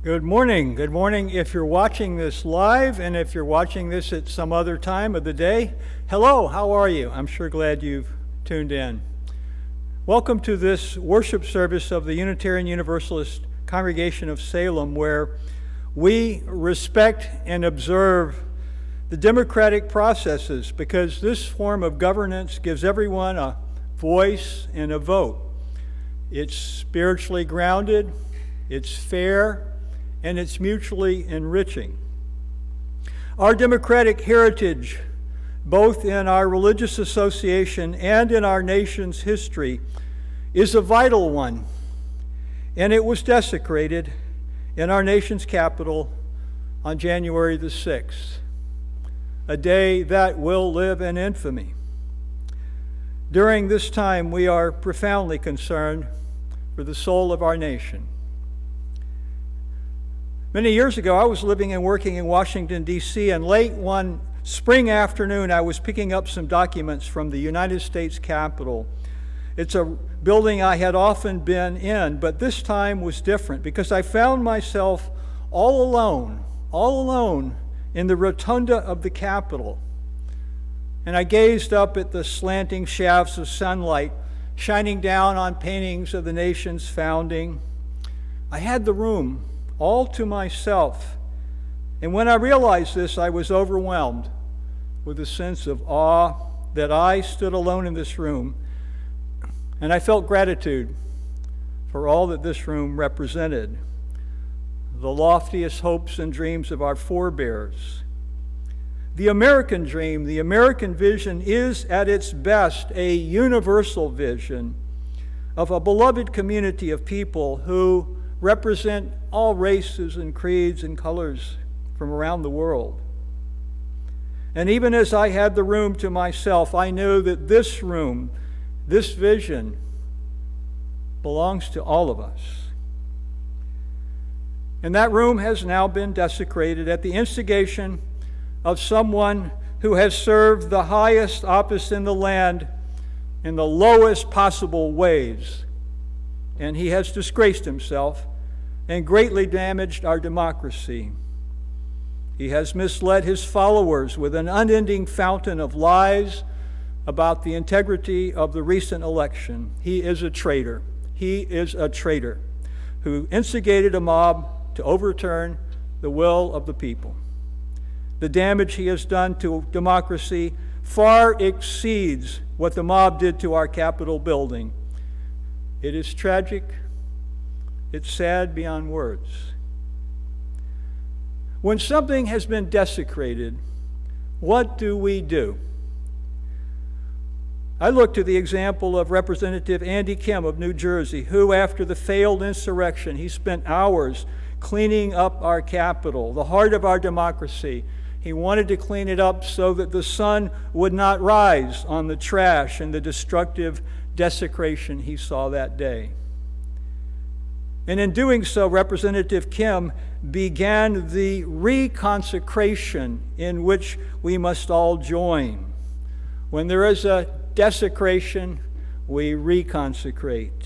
Good morning. Good morning if you're watching this live, and if you're watching this at some other time of the day. Hello, how are you? I'm sure glad you've tuned in. Welcome to this worship service of the Unitarian Universalist Congregation of Salem, where we respect and observe the democratic processes, because this form of governance gives everyone a voice and a vote. It's spiritually grounded, it's fair, and it's mutually enriching. Our democratic heritage, both in our religious association and in our nation's history, is a vital one, and it was desecrated in our nation's capital on January the 6th, a day that will live in infamy. During this time, we are profoundly concerned for the soul of our nation. Many years ago, I was living and working in Washington, D.C., and late one spring afternoon, I was picking up some documents from the United States Capitol. It's a building I had often been in, but this time was different because I found myself all alone in the rotunda of the Capitol. And I gazed up at the slanting shafts of sunlight shining down on paintings of the nation's founding. I had the room all to myself. And when I realized this, I was overwhelmed with a sense of awe that I stood alone in this room. And I felt gratitude for all that this room represented, the loftiest hopes and dreams of our forebears. The American dream, the American vision is at its best a universal vision of a beloved community of people who represent all races and creeds and colors from around the world. And even as I had the room to myself, I knew that this room, this vision, belongs to all of us. And that room has now been desecrated at the instigation of someone who has served the highest office in the land in the lowest possible ways. And he has disgraced himself and greatly damaged our democracy. He has misled his followers with an unending fountain of lies about the integrity of the recent election. He is a traitor. He is a traitor who instigated a mob to overturn the will of the people. The damage he has done to democracy far exceeds what the mob did to our Capitol building. It is tragic. It's sad beyond words. When something has been desecrated, what do we do? I look to the example of Representative Andy Kim of New Jersey, who, after the failed insurrection, he spent hours cleaning up our Capitol, the heart of our democracy. He wanted to clean it up so that the sun would not rise on the trash and the destructive desecration he saw that day. And in doing so, Representative Kim began the reconsecration in which we must all join. When there is a desecration, we reconsecrate.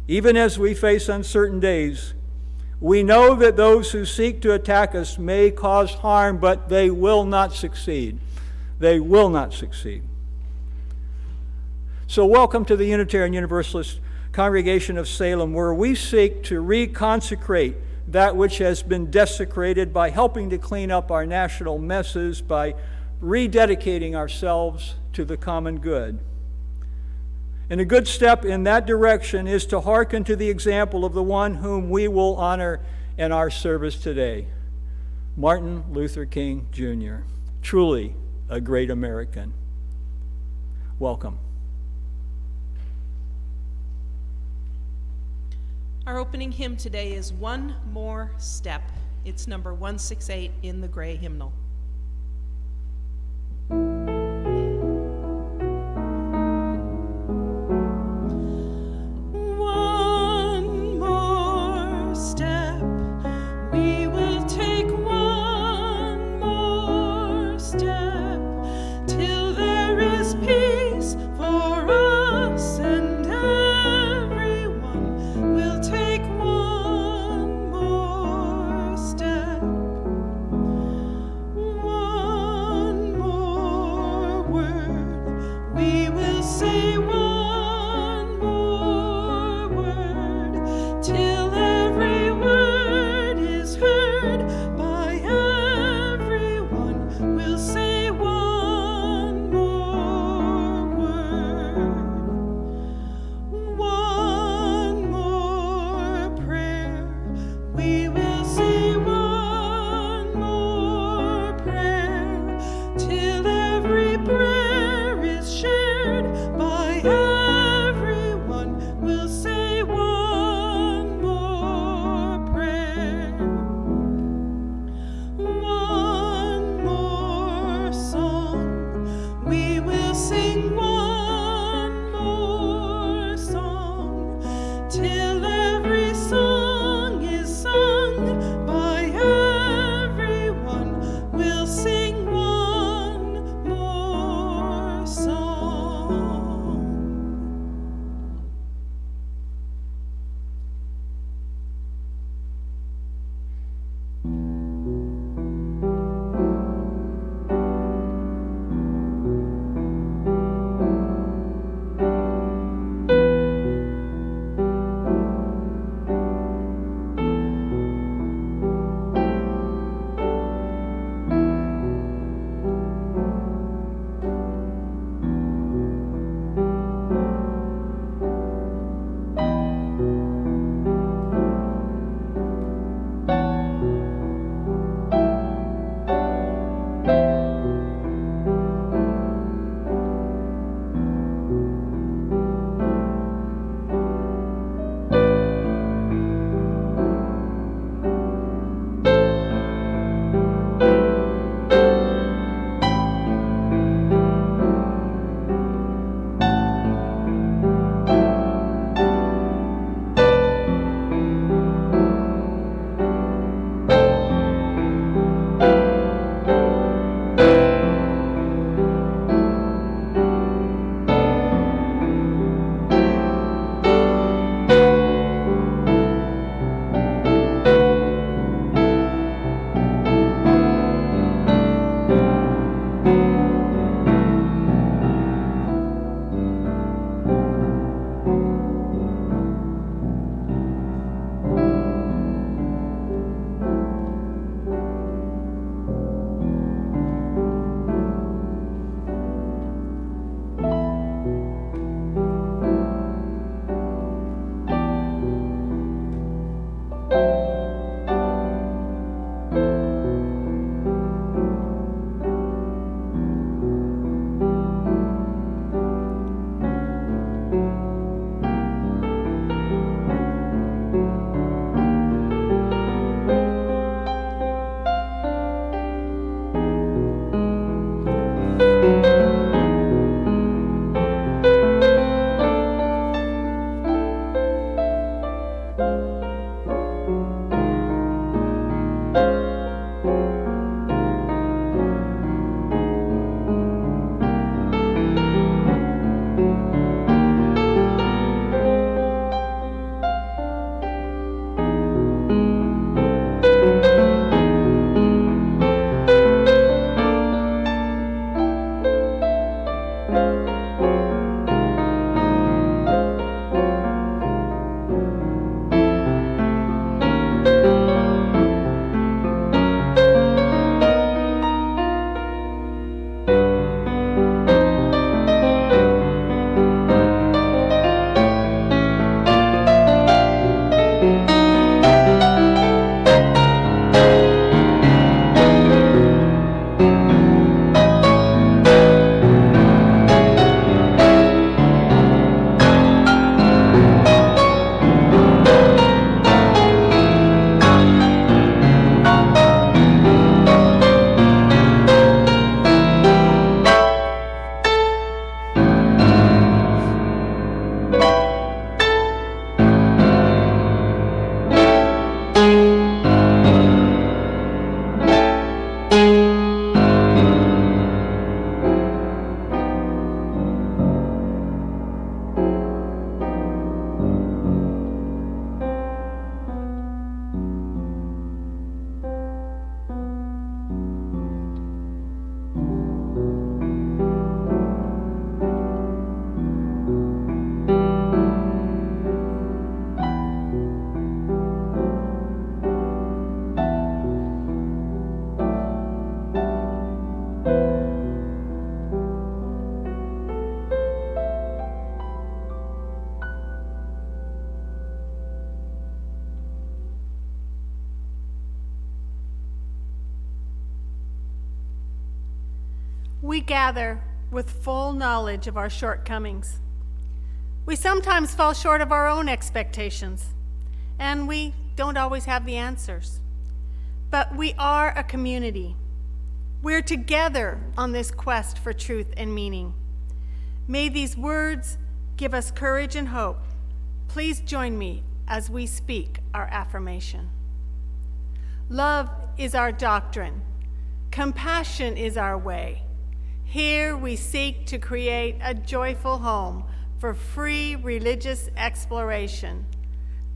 Even as we face uncertain days, we know that those who seek to attack us may cause harm, but they will not succeed. They will not succeed. So welcome to the Unitarian Universalist Congregation of Salem, where we seek to reconsecrate that which has been desecrated by helping to clean up our national messes, by rededicating ourselves to the common good. And a good step in that direction is to hearken to the example of the one whom we will honor in our service today, Martin Luther King Jr., truly a great American. Welcome. Our opening hymn today is One More Step. It's number 168 in the gray hymnal. One more step, we will take one more step, till there is peace for us and everyone. We'll take one more we gather with full knowledge of our shortcomings. We sometimes fall short of our own expectations, and we don't always have the answers. But we are a community. We're together on this quest for truth and meaning. May these words give us courage and hope. Please join me as we speak our affirmation. Love is our doctrine. Compassion is our way. Here we seek to create a joyful home for free religious exploration.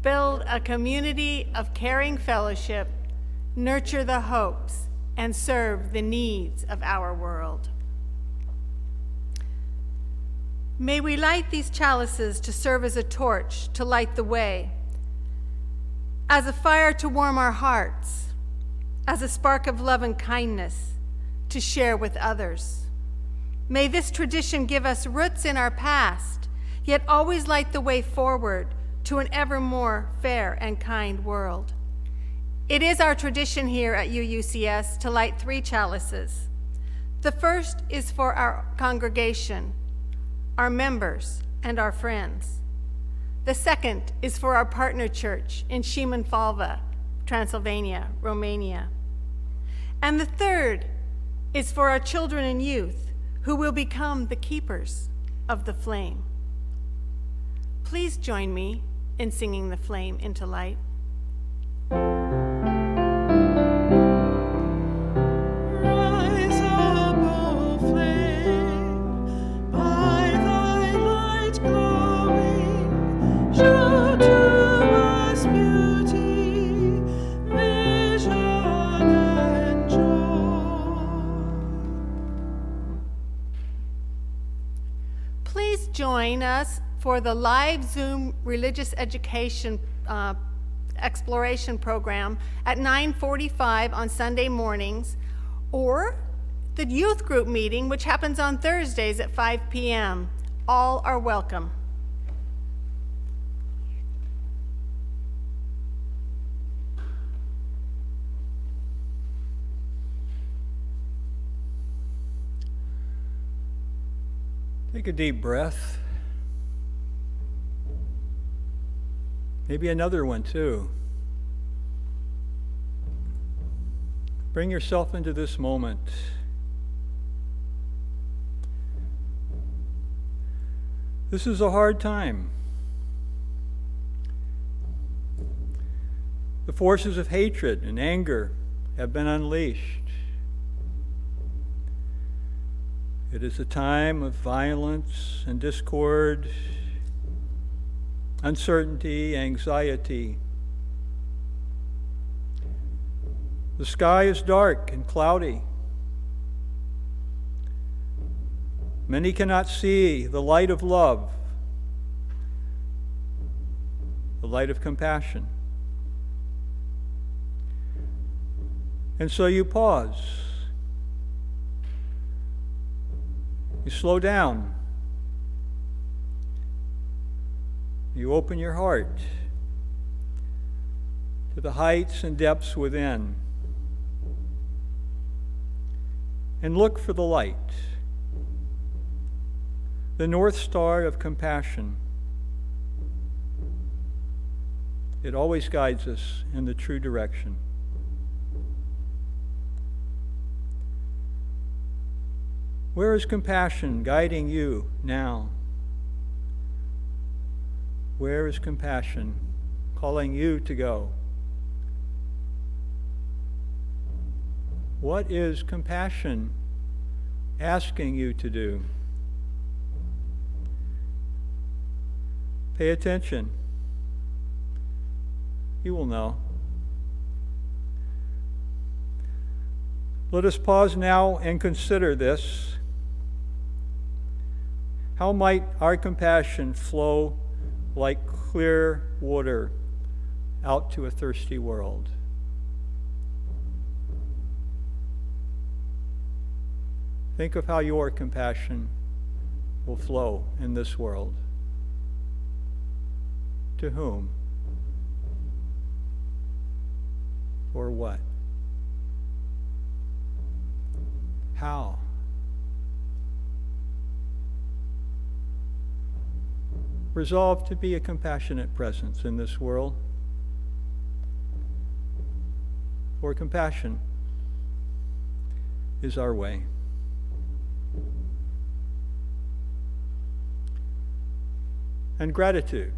Build a community of caring fellowship, nurture the hopes, and serve the needs of our world. May we light these chalices to serve as a torch to light the way, as a fire to warm our hearts, as a spark of love and kindness to share with others. May this tradition give us roots in our past, yet always light the way forward to an ever more fair and kind world. It is our tradition here at UUCS to light 3 chalices. The first is for our congregation, our members, and our friends. The second is for our partner church in Šiman-Falva, Transylvania, Romania. And the third is for our children and youth who will become the keepers of the flame. Please join me in singing the flame into light. Rise up, O flame, by thy light glowing, show to us beauty, vision, and joy. Please join us for the live Zoom religious education exploration program at 9:45 on Sunday mornings, or the youth group meeting, which happens on Thursdays at 5 p.m. All are welcome. Take a deep breath. Maybe another one too. Bring yourself into this moment. This is a hard time. The forces of hatred and anger have been unleashed. It is a time of violence and discord, uncertainty, anxiety. The sky is dark and cloudy. Many cannot see the light of love, the light of compassion. And so you pause. You slow down. You open your heart to the heights and depths within and look for the light, the North Star of compassion. It always guides us in the true direction. Where is compassion guiding you now? Where is compassion calling you to go? What is compassion asking you to do? Pay attention. You will know. Let us pause now and consider this. How might our compassion flow like clear water out to a thirsty world? Think of how your compassion will flow in this world. To whom? For what? How? resolve to be a compassionate presence in this world. For compassion is our way. And gratitude.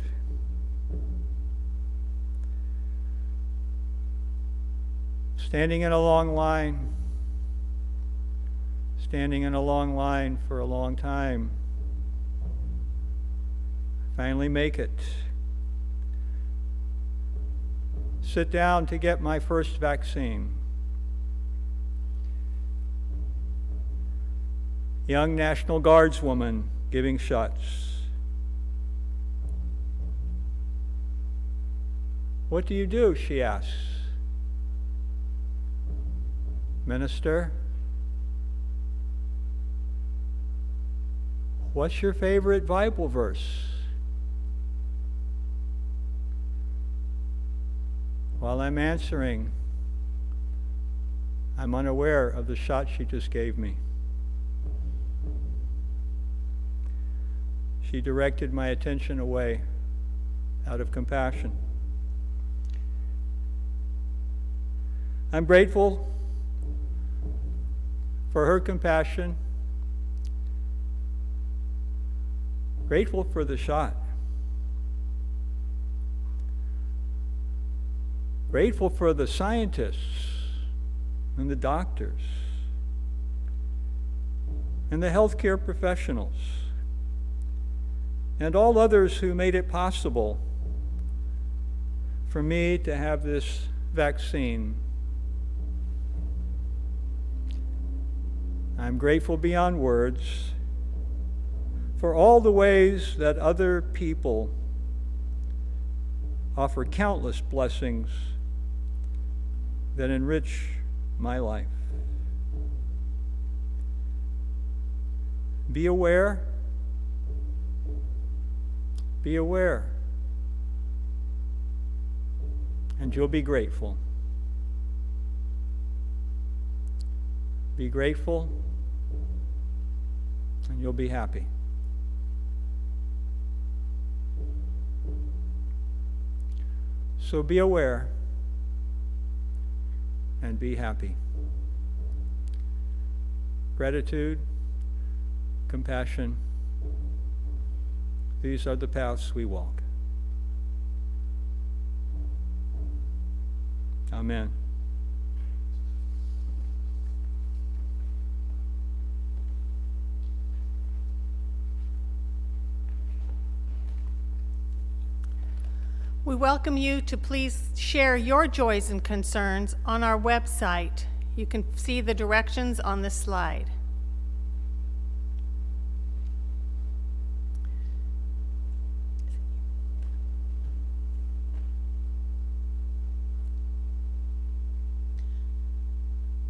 Standing in a long line for a long time. Finally make it. Sit down to get my first vaccine. Young National Guardswoman giving shots. What do you do? She asks. Minister, what's your favorite Bible verse? While I'm answering, I'm unaware of the shot she just gave me. She directed my attention away out of compassion. I'm grateful for her compassion, grateful for the shot, grateful for the scientists and the doctors and the healthcare professionals and all others who made it possible for me to have this vaccine. I'm grateful beyond words for all the ways that other people offer countless blessings that enrich my life. Be aware. Be aware. And you'll be grateful. Be grateful, and you'll be happy. So be aware and be happy. Gratitude, compassion, these are the paths we walk. Amen. We welcome you to please share your joys and concerns on our website. You can see the directions on this slide.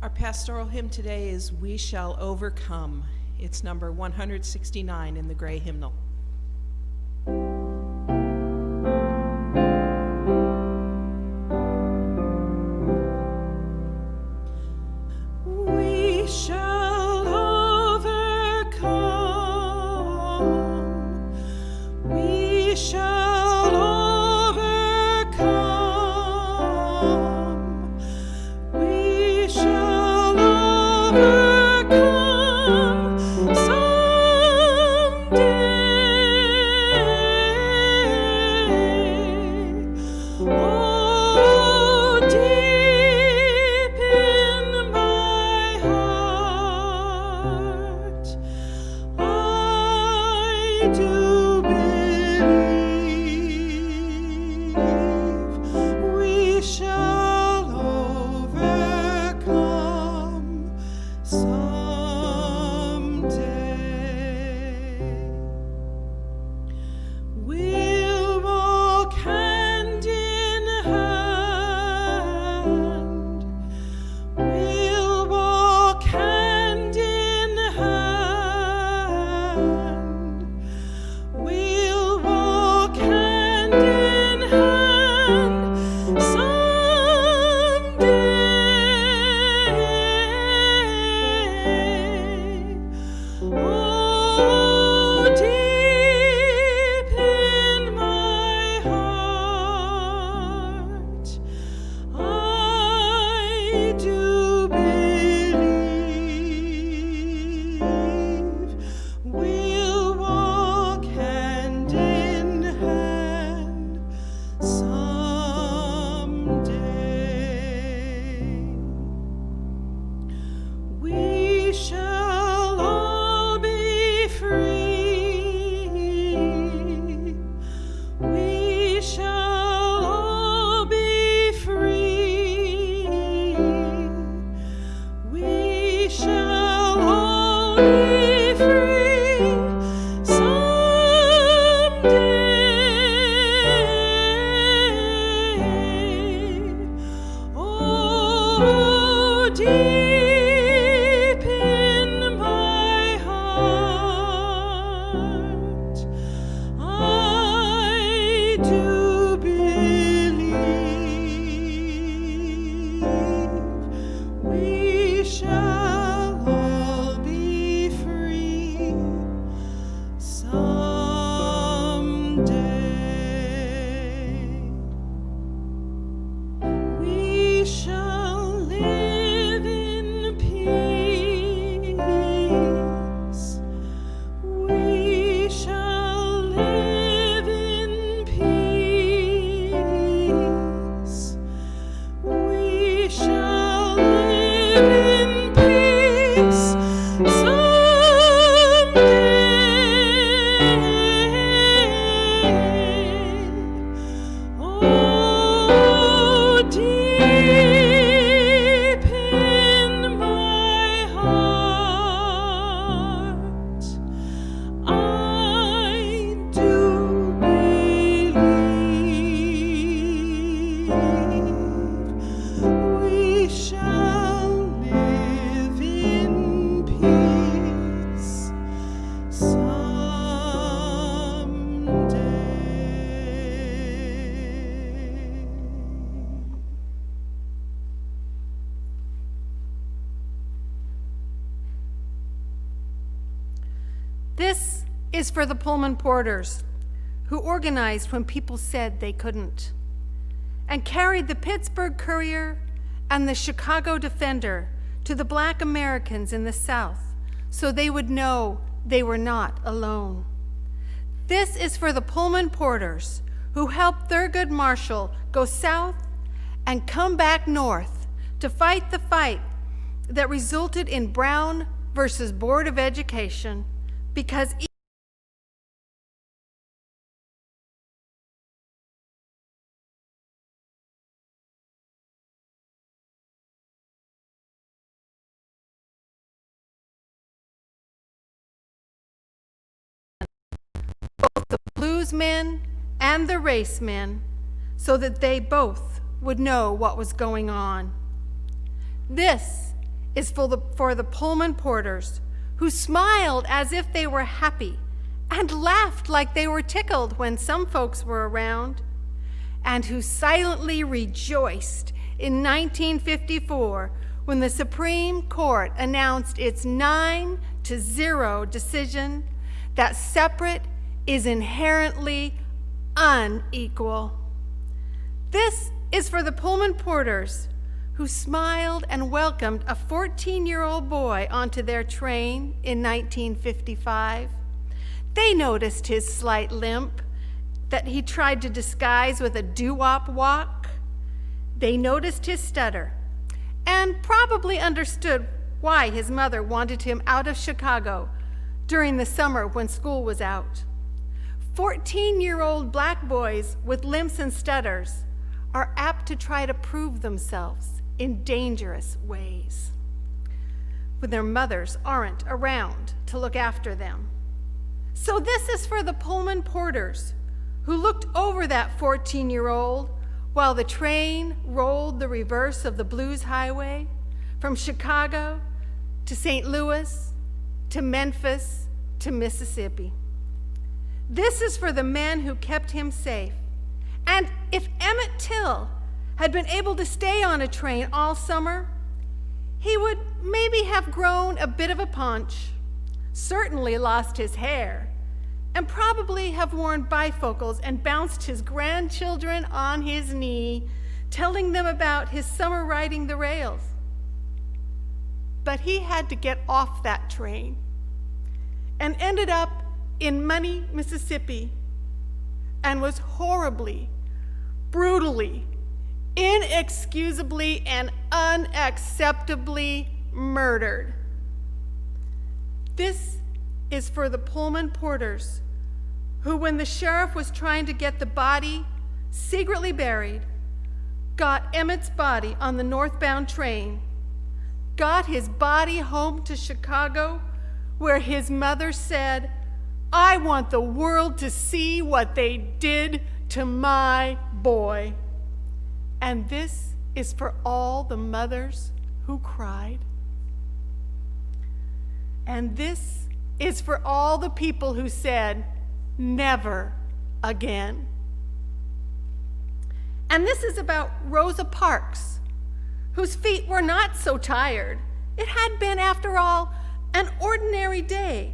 Our pastoral hymn today is We Shall Overcome. It's number 169 in the gray hymnal. We shall overcome. We shall overcome. We shall overcome someday. do believe we shall all be free someday. We shall live in peace. We shall live in peace. We shall live in peace someday. Oh, deep in my heart, I do believe we shall live in peace someday. This is for the Pullman porters who organized when people said they couldn't, and carried the Pittsburgh Courier and the Chicago Defender to the Black Americans in the South so they would know they were not alone. This is for the Pullman porters who helped Thurgood Marshall go south and come back north to fight the fight that resulted in Brown versus Board of Education, because both the bluesmen and the racemen, so that they both would know what was going on. This is for the Pullman porters who smiled as if they were happy and laughed like they were tickled when some folks were around, and who silently rejoiced in 1954 when the Supreme Court announced its 9-0 decision that separate is inherently unequal. This is for the Pullman porters who smiled and welcomed a 14-year-old boy onto their train in 1955. They noticed his slight limp that he tried to disguise with a doo-wop walk. They noticed his stutter and probably understood why his mother wanted him out of Chicago during the summer when school was out. 14-year-old black boys with limps and stutters are apt to try to prove themselves in dangerous ways when their mothers aren't around to look after them. So this is for the Pullman porters who looked over that 14-year-old while the train rolled the reverse of the Blues Highway from Chicago to St. Louis to Memphis to Mississippi. This is for the men who kept him safe. And if Emmett Till had been able to stay on a train all summer, he would maybe have grown a bit of a paunch, certainly lost his hair, and probably have worn bifocals and bounced his grandchildren on his knee, telling them about his summer riding the rails. But he had to get off that train and ended up in Money, Mississippi, and was horribly, brutally, inexcusably, and unacceptably murdered. This is for the Pullman porters who, when the sheriff was trying to get the body secretly buried, got Emmett's body on the northbound train, got his body home to Chicago, where his mother said, "I want the world to see what they did to my boy." And this is for all the mothers who cried. And this is for all the people who said, "Never again." And this is about Rosa Parks, whose feet were not so tired. It had been, after all, an ordinary day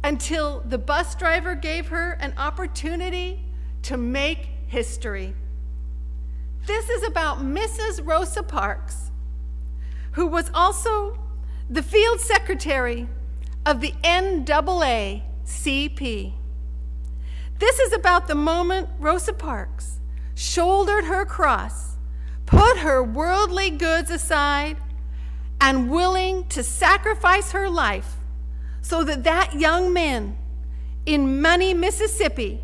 until the bus driver gave her an opportunity to make history. This is about Mrs. Rosa Parks, who was also the field secretary of the NAACP. This is about the moment Rosa Parks shouldered her cross, put her worldly goods aside, and willing to sacrifice her life so that that young man in Money, Mississippi,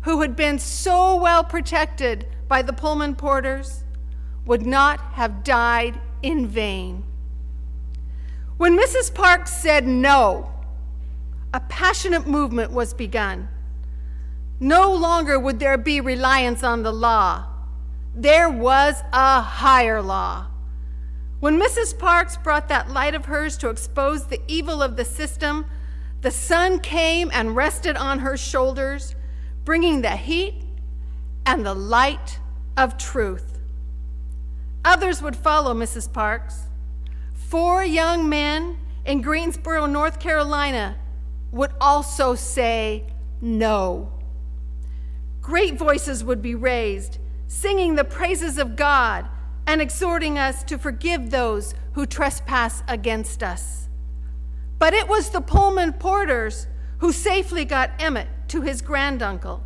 who had been so well protected by the Pullman Porters, would not have died in vain. When Mrs. Parks said no, a passionate movement was begun. No longer would there be reliance on the law. There was a higher law. When Mrs. Parks brought that light of hers to expose the evil of the system, the sun came and rested on her shoulders, bringing the heat and the light of truth. Others would follow Mrs. Parks. 4 young men in Greensboro, North Carolina, would also say no. Great voices would be raised, singing the praises of God and exhorting us to forgive those who trespass against us. But it was the Pullman Porters who safely got Emmett to his granduncle.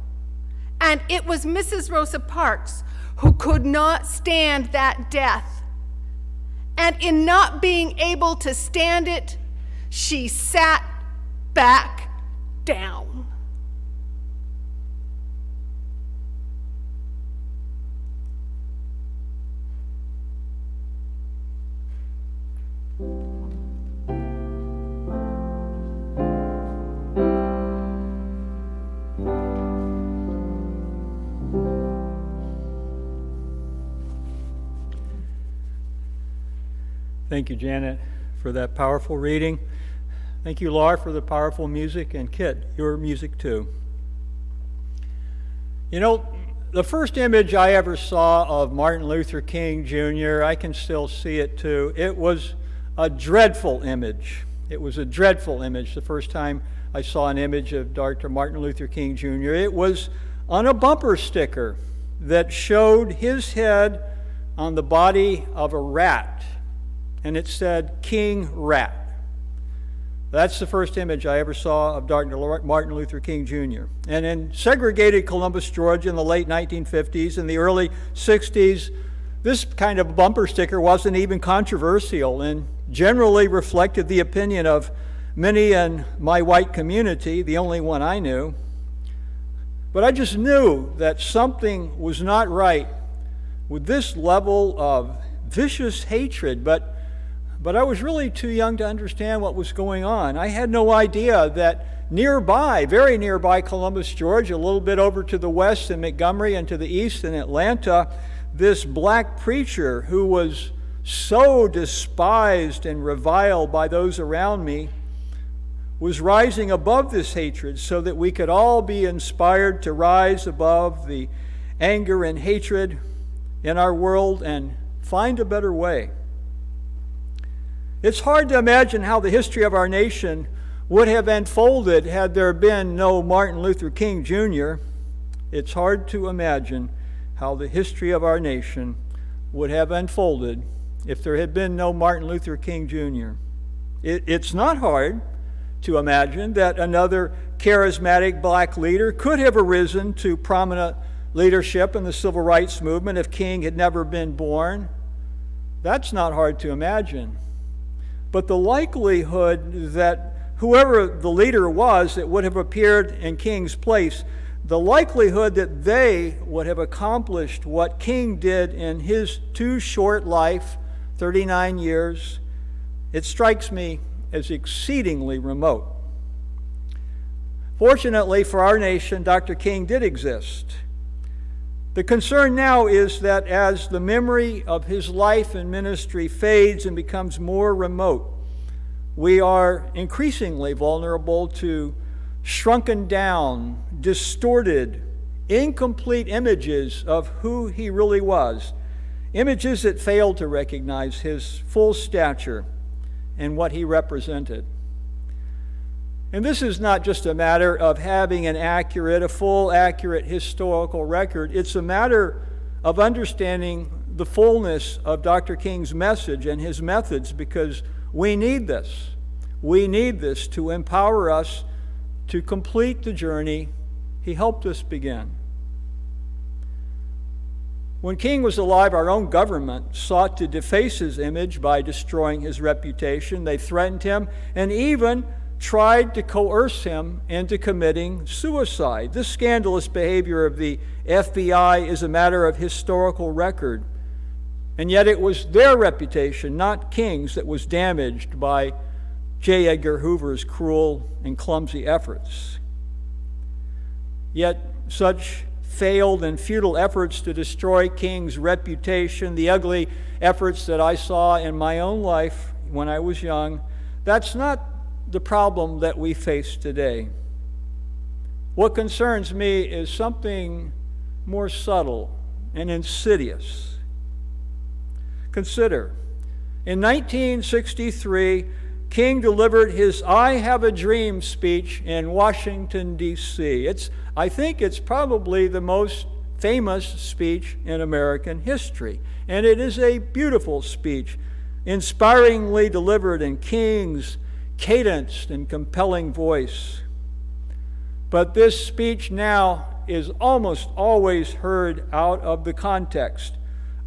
And it was Mrs. Rosa Parks who could not stand that death. And in not being able to stand it, she sat back down. Thank you, Janet, for that powerful reading. Thank you, Laura, for the powerful music, and Kit, your music too. You know, the first image I ever saw of Martin Luther King Jr., I can still see it too. It was a dreadful image. It was a dreadful image the first time I saw an image of Dr. Martin Luther King Jr. It was on a bumper sticker that showed his head on the body of a rat, and it said, King Rat. That's the first image I ever saw of Dr. Martin Luther King Jr. And in segregated Columbus, Georgia in the late 1950s and the early 60s, this kind of bumper sticker wasn't even controversial and generally reflected the opinion of many in my white community, the only one I knew. But I just knew that something was not right with this level of vicious hatred, but I was really too young to understand what was going on. I had no idea that nearby, very nearby Columbus, Georgia, a little bit over to the west in Montgomery and to the east in Atlanta, this black preacher who was so despised and reviled by those around me was rising above this hatred so that we could all be inspired to rise above the anger and hatred in our world and find a better way. It's hard to imagine how the history of our nation would have unfolded had there been no Martin Luther King Jr. It's hard to imagine how the history of our nation would have unfolded if there had been no Martin Luther King Jr. It's not hard to imagine that another charismatic black leader could have arisen to prominent leadership in the civil rights movement if King had never been born. That's not hard to imagine. But the likelihood that whoever the leader was that would have appeared in King's place, the likelihood that they would have accomplished what King did in his too short life, 39 years, it strikes me as exceedingly remote. Fortunately for our nation, Dr. King did exist. The concern now is that as the memory of his life and ministry fades and becomes more remote, we are increasingly vulnerable to shrunken down, distorted incomplete images of who he really was, images that failed to recognize his full stature and what he represented. And this is not just a matter of having a full, accurate historical record. It's a matter of understanding the fullness of Dr. King's message and his methods, because we need this. We need this to empower us to complete the journey he helped us begin. When King was alive, our own government sought to deface his image by destroying his reputation. They threatened him and even tried to coerce him into committing suicide. This scandalous behavior of the FBI is a matter of historical record. And yet it was their reputation, not King's, that was damaged by J. Edgar Hoover's cruel and clumsy efforts. Yet such failed and futile efforts to destroy King's reputation, the ugly efforts that I saw in my own life when I was young, that's not the problem that we face today. What concerns me is something more subtle and insidious. Consider, in 1963, King delivered his I Have a Dream speech in Washington, D.C. I think it's probably the most famous speech in American history. And it is a beautiful speech, inspiringly delivered in King's cadenced and compelling voice. But this speech now is almost always heard out of the context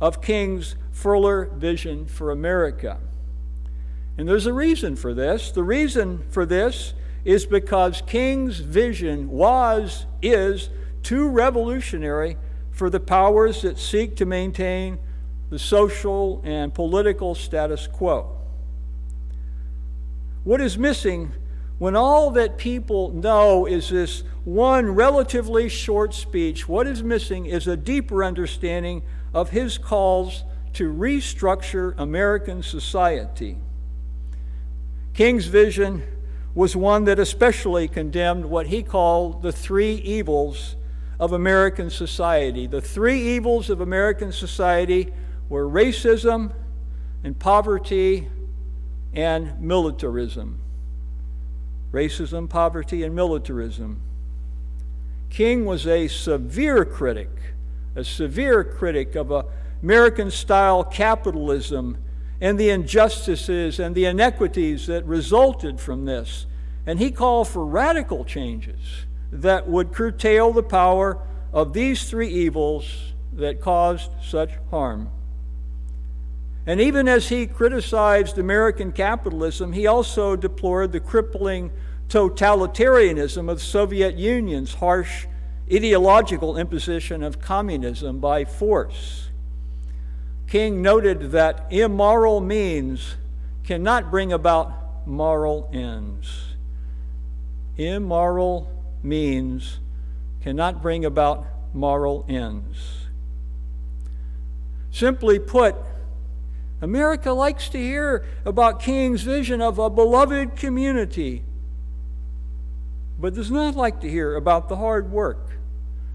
of King's fuller vision for America. And there's a reason for this. The reason for this is because King's vision is too revolutionary for the powers that seek to maintain the social and political status quo. What is missing when all that people know is this one relatively short speech? What is missing is a deeper understanding of his calls to restructure American society. King's vision was one that especially condemned what he called the three evils of American society. The three evils of American society were racism and poverty and militarism. Racism, poverty, and militarism. King was a severe critic of American-style capitalism and the injustices and the inequities that resulted from this. And he called for radical changes that would curtail the power of these three evils that caused such harm. And even as he criticized American capitalism, he also deplored the crippling totalitarianism of the Soviet Union's harsh ideological imposition of communism by force. King noted that immoral means cannot bring about moral ends. Immoral means cannot bring about moral ends. Simply put, America likes to hear about King's vision of a beloved community, but does not like to hear about the hard work,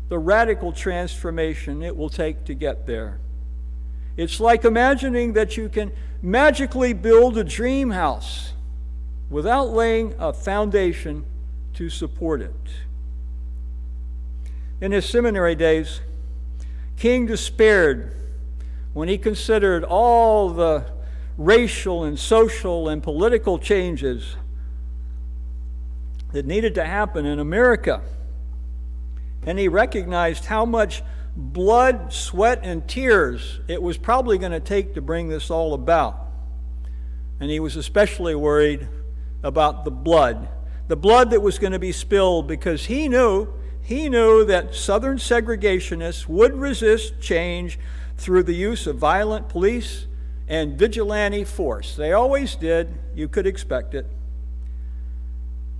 the radical transformation it will take to get there. It's like imagining that you can magically build a dream house without laying a foundation to support it. In his seminary days, King despaired when he considered all the racial and social and political changes that needed to happen in America. And he recognized how much blood, sweat, and tears it was probably going to take to bring this all about. And he was especially worried about the blood that was going to be spilled, because he knew that Southern segregationists would resist change through the use of violent police and vigilante force. They always did. You could expect it.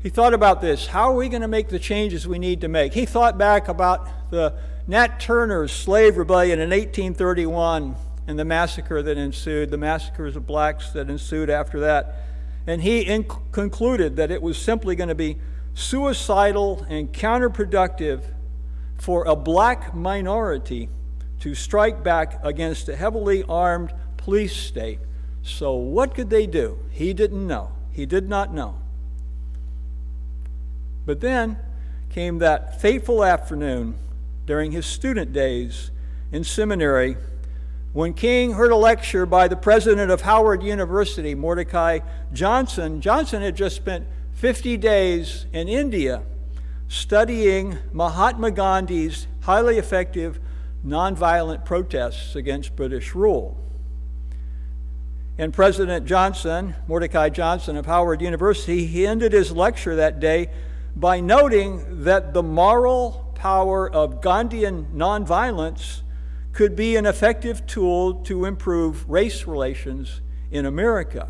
He thought about this. How are we going to make the changes we need to make? He thought back about the Nat Turner's slave rebellion in 1831 and the massacre that ensued, the massacres of blacks that ensued after that. And he concluded that it was simply going to be suicidal and counterproductive for a black minority to strike back against a heavily armed police state. So what could they do? He didn't know. He did not know. But then came that fateful afternoon during his student days in seminary when King heard a lecture by the president of Howard University, Mordecai Johnson. Johnson had just spent 50 days in India studying Mahatma Gandhi's highly effective nonviolent protests against British rule. And President Johnson, Mordecai Johnson of Howard University, he ended his lecture that day by noting that the moral power of Gandhian nonviolence could be an effective tool to improve race relations in America.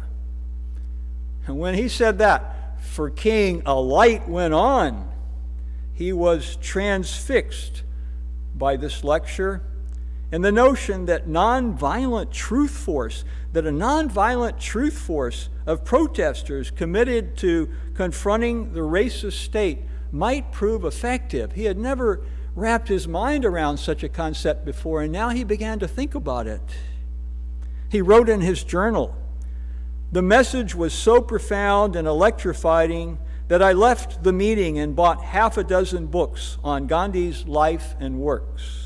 And when he said that, for King, a light went on. He was transfixed by this lecture and the notion that a nonviolent truth force of protesters committed to confronting the racist state might prove effective. He had never wrapped his mind around such a concept before, and now he began to think about it. He wrote in his journal, "The message was so profound and electrifying that I left the meeting and bought half a dozen books on Gandhi's life and works."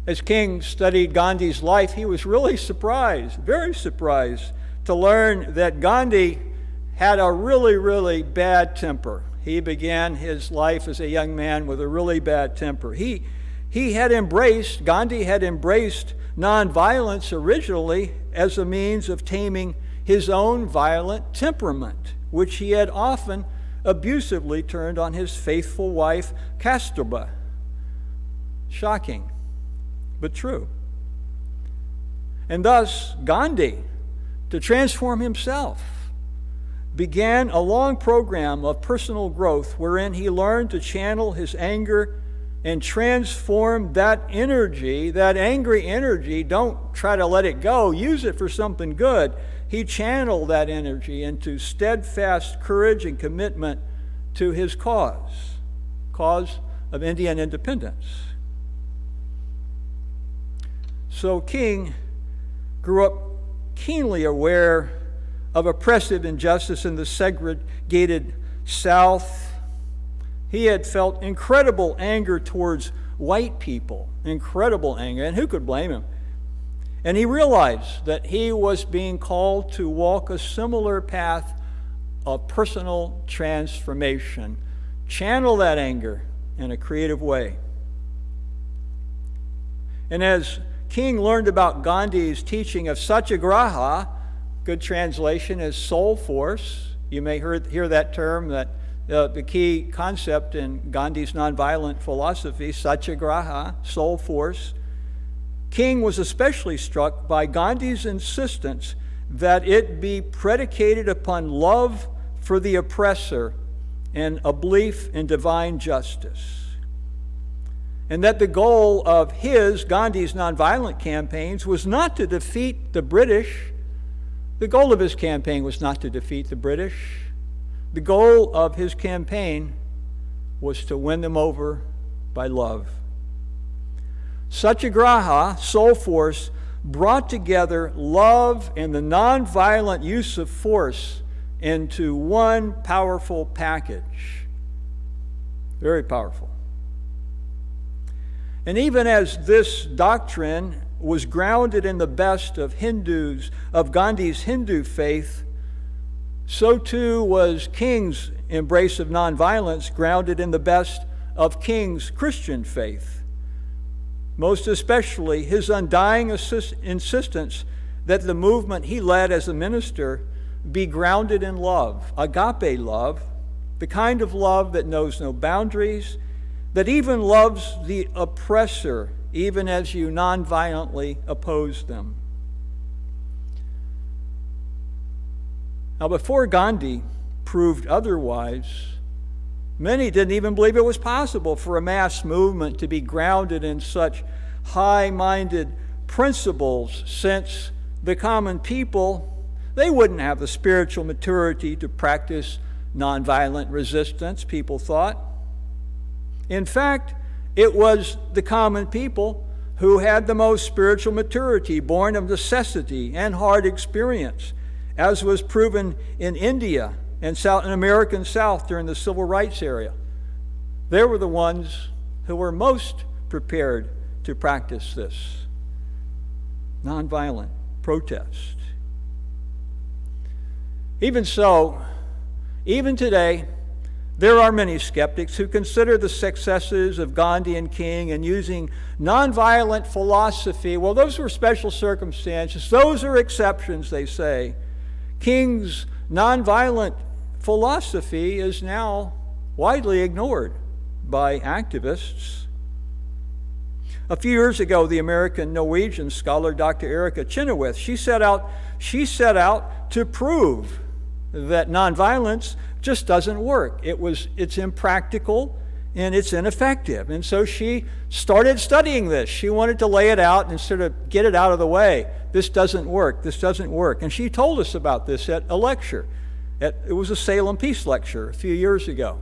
As King studied Gandhi's life, he was really surprised, very surprised, to learn that Gandhi had a really, really bad temper. He began his life as a young man with a really bad temper. Gandhi had embraced nonviolence originally as a means of taming his own violent temperament, which he had often abusively turned on his faithful wife, Kasturba. Shocking, but true. And thus, Gandhi, to transform himself, began a long program of personal growth wherein he learned to channel his anger and transform that energy, that angry energy. Don't try to let it go. Use it for something good. He channeled that energy into steadfast courage and commitment to his cause of Indian independence. So King grew up keenly aware of oppressive injustice in the segregated South. He had felt incredible anger towards white people, incredible anger, and who could blame him? And he realized that he was being called to walk a similar path of personal transformation, channel that anger in a creative way. And as King learned about Gandhi's teaching of satyagraha, good translation is soul force. You may hear that term, that the key concept in Gandhi's nonviolent philosophy, satyagraha, soul force. King was especially struck by Gandhi's insistence that it be predicated upon love for the oppressor and a belief in divine justice. And that the goal of Gandhi's nonviolent campaigns was not to defeat the British. The goal of his campaign was not to defeat the British. The goal of his campaign was to win them over by love. Satyagraha, soul force, brought together love and the nonviolent use of force into one powerful package. Very powerful. And even as this doctrine was grounded in the best of Gandhi's Hindu faith, so too was King's embrace of nonviolence grounded in the best of King's Christian faith. Most especially his undying insistence that the movement he led as a minister be grounded in love, agape love, the kind of love that knows no boundaries, that even loves the oppressor, even as you nonviolently oppose them. Now, before Gandhi proved otherwise, many didn't even believe it was possible for a mass movement to be grounded in such high-minded principles, since the common people, they wouldn't have the spiritual maturity to practice nonviolent resistance, people thought. In fact, it was the common people who had the most spiritual maturity, born of necessity and hard experience, as was proven in India and in American South during the Civil Rights era. They were the ones who were most prepared to practice this nonviolent protest. Even so, even today, there are many skeptics who consider the successes of Gandhi and King in using nonviolent philosophy, well, those were special circumstances. Those are exceptions, they say. King's nonviolent philosophy is now widely ignored by activists. A few years ago, the American-Norwegian scholar Dr. Erika Chenoweth, she set out to prove that nonviolence just doesn't work. It's impractical and it's ineffective. And so she started studying this. She wanted to lay it out and sort of get it out of the way. This doesn't work. This doesn't work. And she told us about this at a lecture. It was a Salem Peace lecture a few years ago.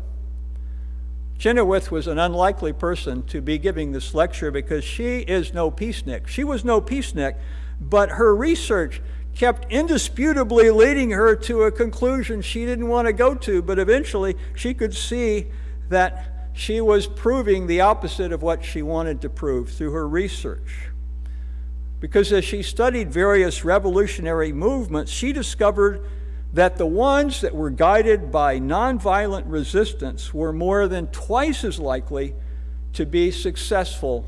Chenoweth was an unlikely person to be giving this lecture because she is no peacenik. She was no peacenik, but her research kept indisputably leading her to a conclusion she didn't want to go to, but eventually she could see that she was proving the opposite of what she wanted to prove through her research. Because as she studied various revolutionary movements, she discovered that the ones that were guided by nonviolent resistance were more than twice as likely to be successful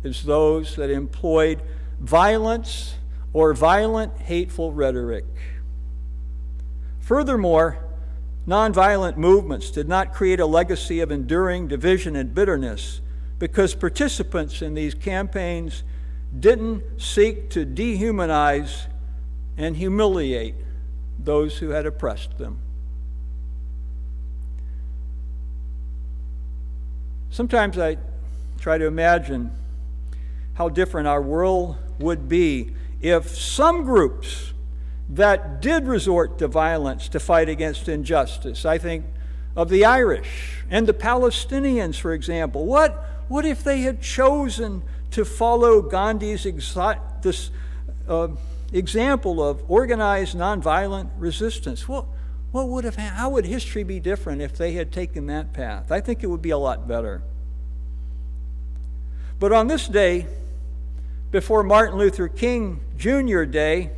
as those that employed violence or violent, hateful rhetoric. Furthermore, nonviolent movements did not create a legacy of enduring division and bitterness because participants in these campaigns didn't seek to dehumanize and humiliate those who had oppressed them. Sometimes I try to imagine how different our world would be if some groups that did resort to violence to fight against injustice, I think of the Irish and the Palestinians, for example, what if they had chosen to follow Gandhi's example of organized nonviolent resistance? How would history be different if they had taken that path? I think it would be a lot better. But on this day, before Martin Luther King Jr. Day,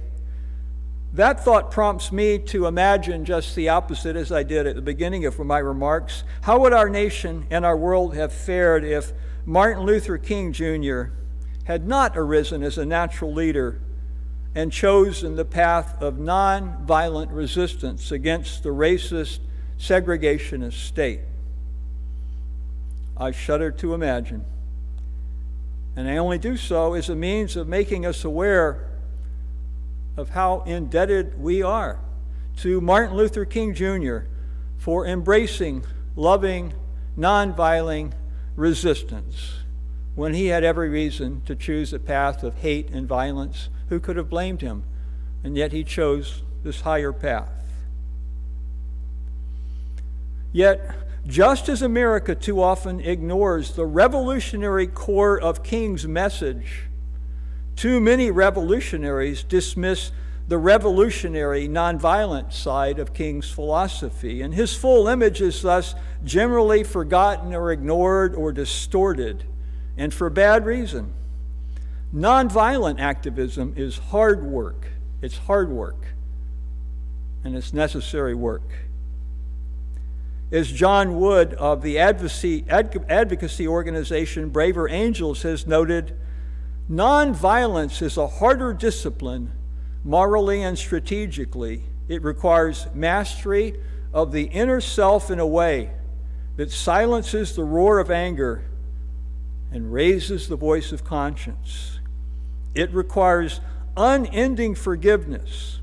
that thought prompts me to imagine just the opposite as I did at the beginning of my remarks. How would our nation and our world have fared if Martin Luther King Jr. had not arisen as a natural leader and chosen the path of nonviolent resistance against the racist, segregationist state? I shudder to imagine. And I only do so as a means of making us aware of how indebted we are to Martin Luther King Jr. for embracing, loving, nonviolent resistance when he had every reason to choose a path of hate and violence. Who could have blamed him? And yet he chose this higher path. Yet, just as America too often ignores the revolutionary core of King's message, too many revolutionaries dismiss the revolutionary, nonviolent side of King's philosophy, and his full image is thus generally forgotten or ignored or distorted, and for bad reason. Nonviolent activism is hard work. It's hard work, and it's necessary work. As John Wood of the advocacy organization Braver Angels has noted, nonviolence is a harder discipline morally and strategically. It requires mastery of the inner self in a way that silences the roar of anger and raises the voice of conscience. It requires unending forgiveness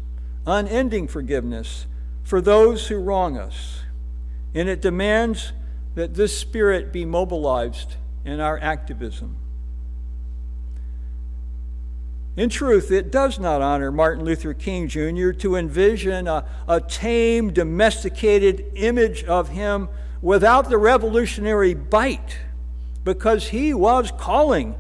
for those who wrong us. And it demands that this spirit be mobilized in our activism. In truth, it does not honor Martin Luther King Jr. to envision a tame, domesticated image of him without the revolutionary bite, because he was calling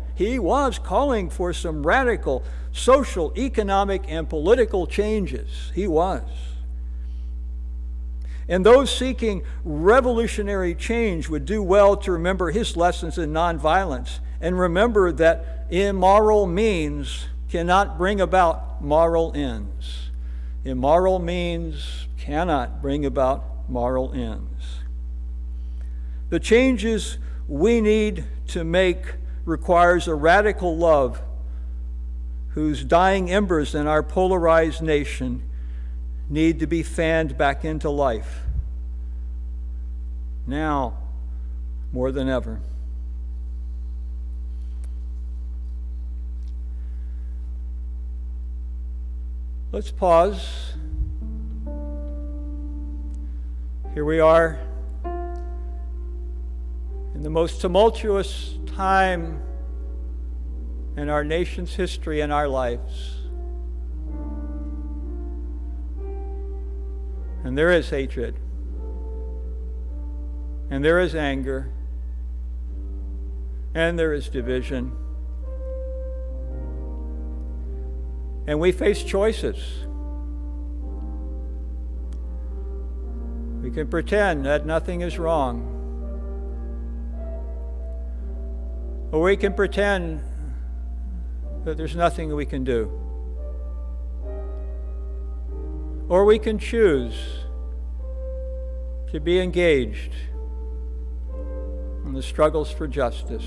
for some radical social, economic, and political changes. He was. And those seeking revolutionary change would do well to remember his lessons in nonviolence and remember that immoral means cannot bring about moral ends. Immoral means cannot bring about moral ends. The changes we need to make requires a radical love whose dying embers in our polarized nation need to be fanned back into life, now more than ever. Let's pause. Here we are in the most tumultuous time in our nation's history and our lives. And there is hatred, and there is anger, and there is division. And we face choices. We can pretend that nothing is wrong, or we can pretend that there's nothing we can do. Or we can choose to be engaged in the struggles for justice,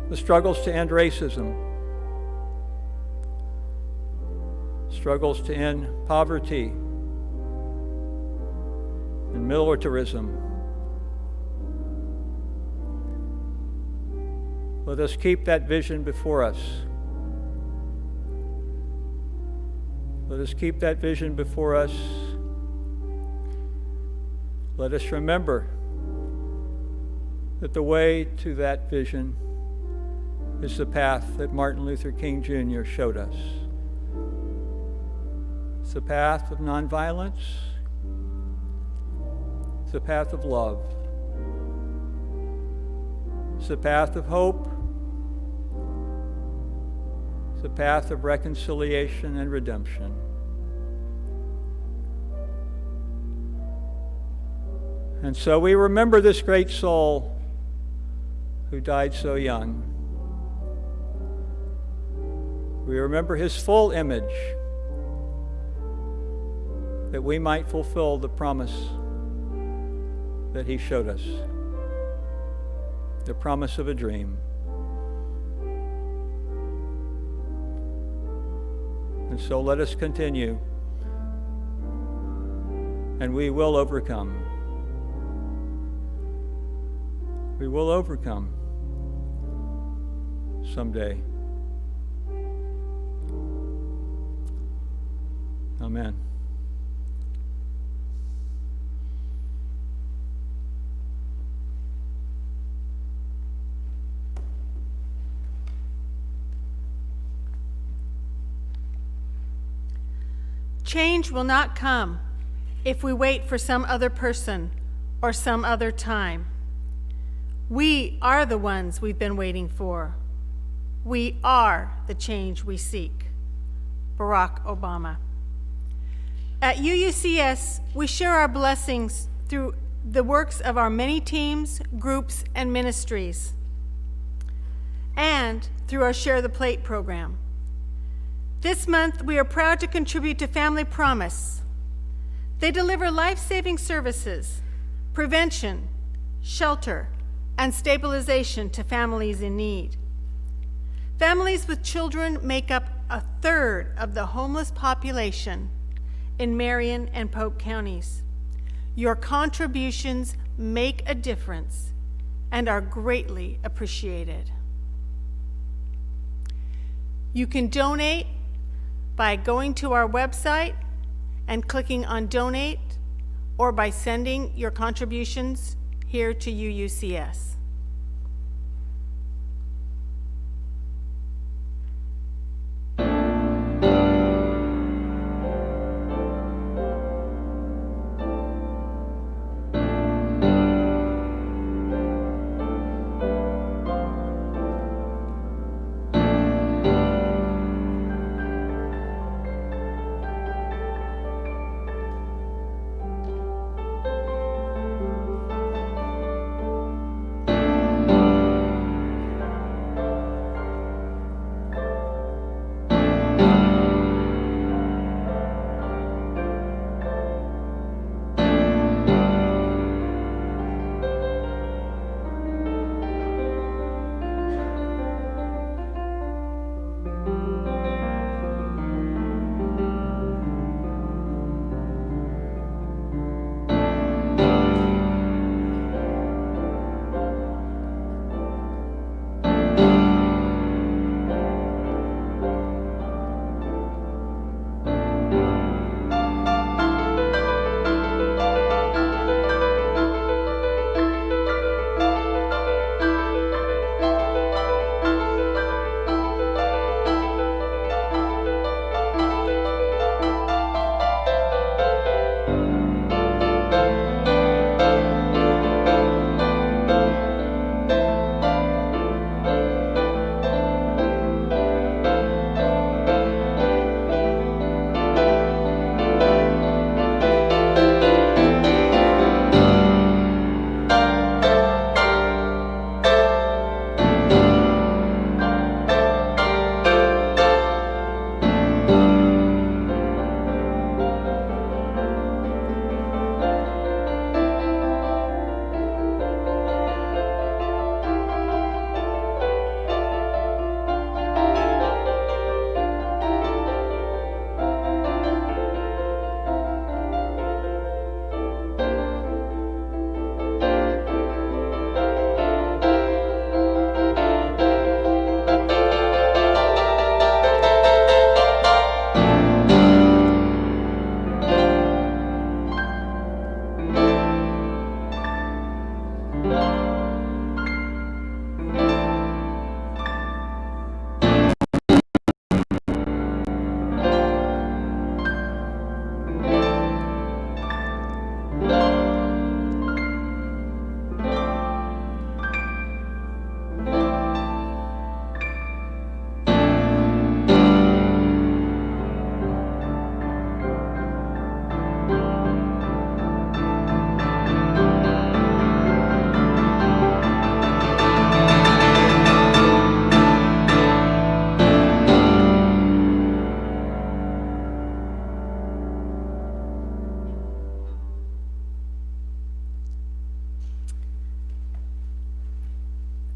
the struggles to end racism, struggles to end poverty and militarism. Let us keep that vision before us. Let us keep that vision before us. Let us remember that the way to that vision is the path that Martin Luther King Jr. showed us. It's the path of nonviolence. It's the path of love. It's the path of hope. It's the path of reconciliation and redemption. And so we remember this great soul who died so young. We remember his full image that we might fulfill the promise that he showed us, the promise of a dream. And so let us continue, and we will overcome. We will overcome someday. Amen. Change will not come if we wait for some other person or some other time. We are the ones we've been waiting for. We are the change we seek. Barack Obama. At UUCS, we share our blessings through the works of our many teams, groups, and ministries, and through our Share the Plate program. This month, we are proud to contribute to Family Promise. They deliver life-saving services, prevention, shelter, and stabilization to families in need. Families with children make up a third of the homeless population in Marion and Polk counties. Your contributions make a difference and are greatly appreciated. You can donate by going to our website and clicking on Donate, or by sending your contributions here to UUCS.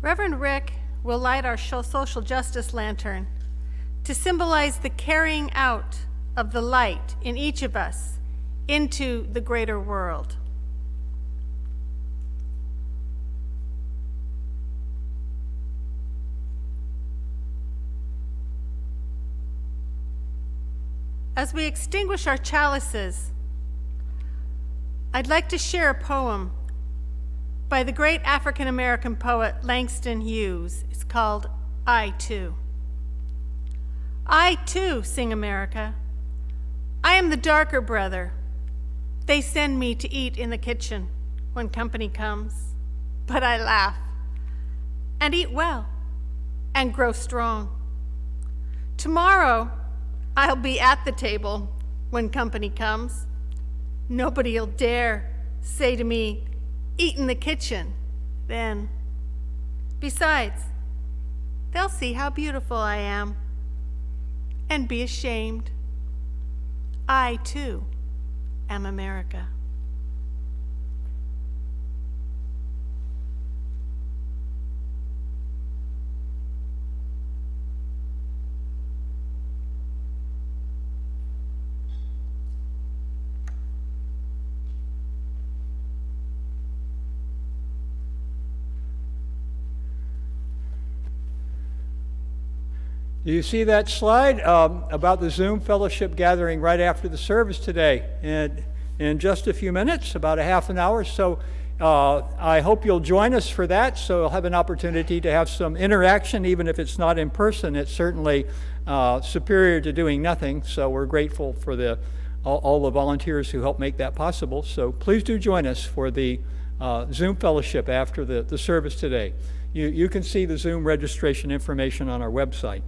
Reverend Rick will light our social justice lantern to symbolize the carrying out of the light in each of us into the greater world. As we extinguish our chalices, I'd like to share a poem by the great African-American poet Langston Hughes. It's called I Too. I too sing America. I am the darker brother. They send me to eat in the kitchen when company comes, but I laugh and eat well and grow strong. Tomorrow, I'll be at the table when company comes. Nobody'll dare say to me, eat in the kitchen, then. Besides, they'll see how beautiful I am and be ashamed. I, too, am America. Do you see that slide about the Zoom fellowship gathering right after the service today? And in just a few minutes, about a half an hour. So I hope you'll join us for that. So you'll have an opportunity to have some interaction, even if it's not in person. It's certainly superior to doing nothing. So we're grateful for all the volunteers who help make that possible. So please do join us for the Zoom fellowship after the service today. You can see the Zoom registration information on our website.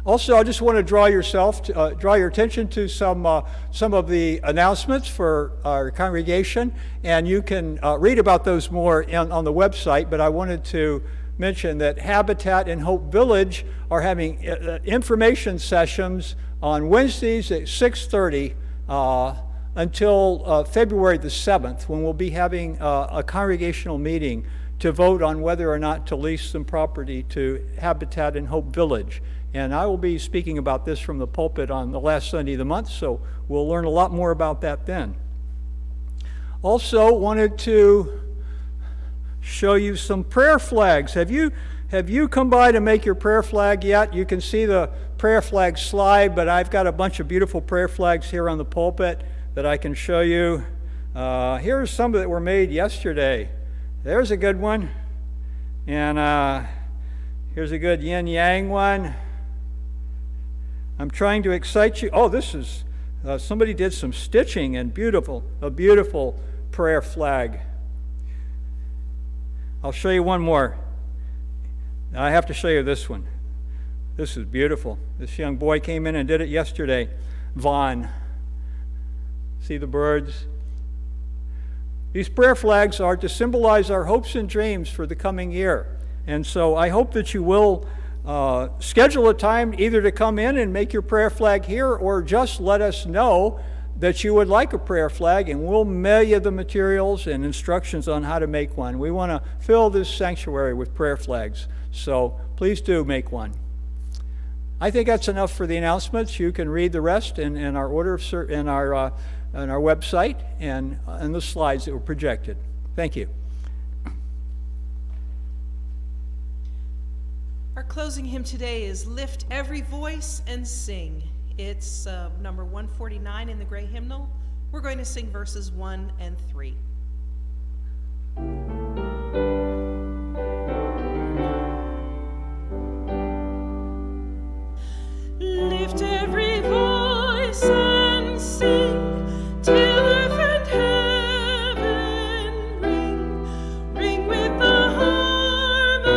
Also, I just want to draw your attention to some of the announcements for our congregation, and you can read about those more on the website. But I wanted to mention that Habitat and Hope Village are having information sessions on Wednesdays at 6:30 until February the 7th, when we'll be having a congregational meeting to vote on whether or not to lease some property to Habitat and Hope Village. And I will be speaking about this from the pulpit on the last Sunday of the month, so we'll learn a lot more about that then. Also wanted to show you some prayer flags. Have you come by to make your prayer flag yet? You can see the prayer flag slide, but I've got a bunch of beautiful prayer flags here on the pulpit that I can show you. Here are some that were made yesterday. There's a good one. And here's a good yin-yang one. I'm trying to excite you. Oh, this is, somebody did some stitching and a beautiful prayer flag. I'll show you one more. I have to show you this one. This is beautiful. This young boy came in and did it yesterday. Vaughn. See the birds? These prayer flags are to symbolize our hopes and dreams for the coming year. And so I hope that you will schedule a time either to come in and make your prayer flag here, or just let us know that you would like a prayer flag, and we'll mail you the materials and instructions on how to make one. We want to fill this sanctuary with prayer flags, so please do make one. I think that's enough for the announcements. You can read the rest in our order of in our website and the slides that were projected. Thank you. Our closing hymn today is Lift Every Voice and Sing. It's number 149 in the Gray Hymnal. We're going to sing verses 1 and 3. Lift every voice and sing till earth and heaven ring, ring with the harmonies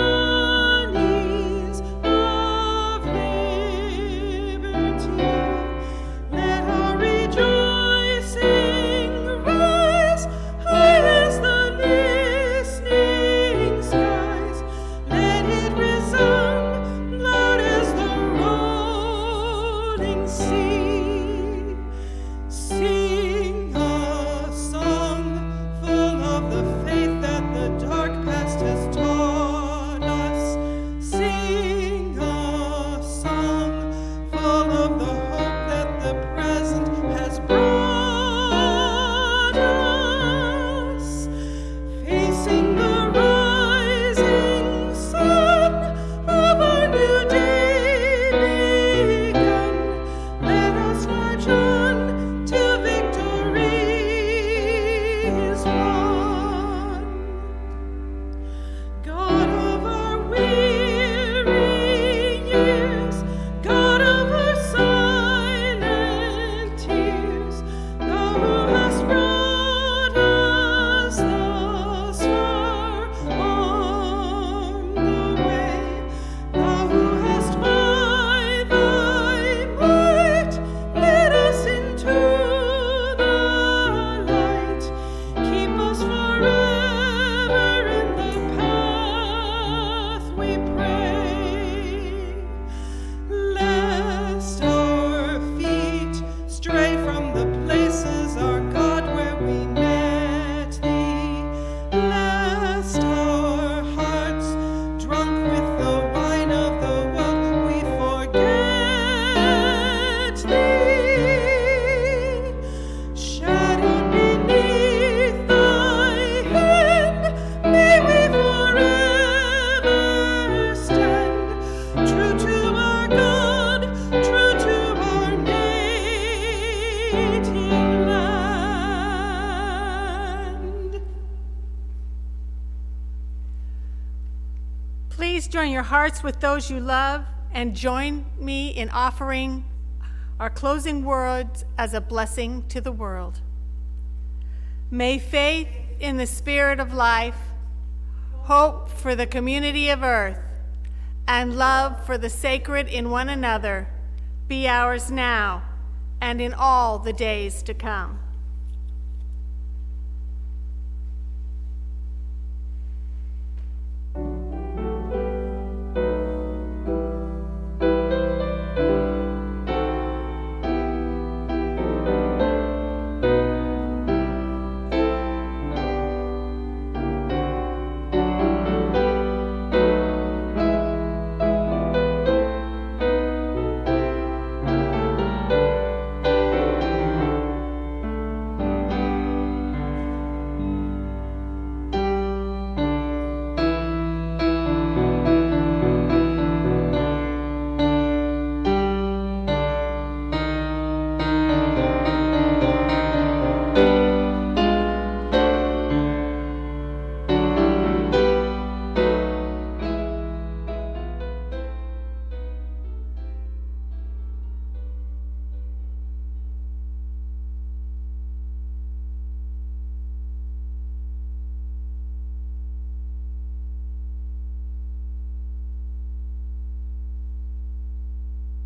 of liberty. Let our rejoicing rise high as the Please join your hearts with those you love and join me in offering our closing words as a blessing to the world. May faith in the Spirit of life, hope for the community of earth, and love for the sacred in one another be ours now and in all the days to come.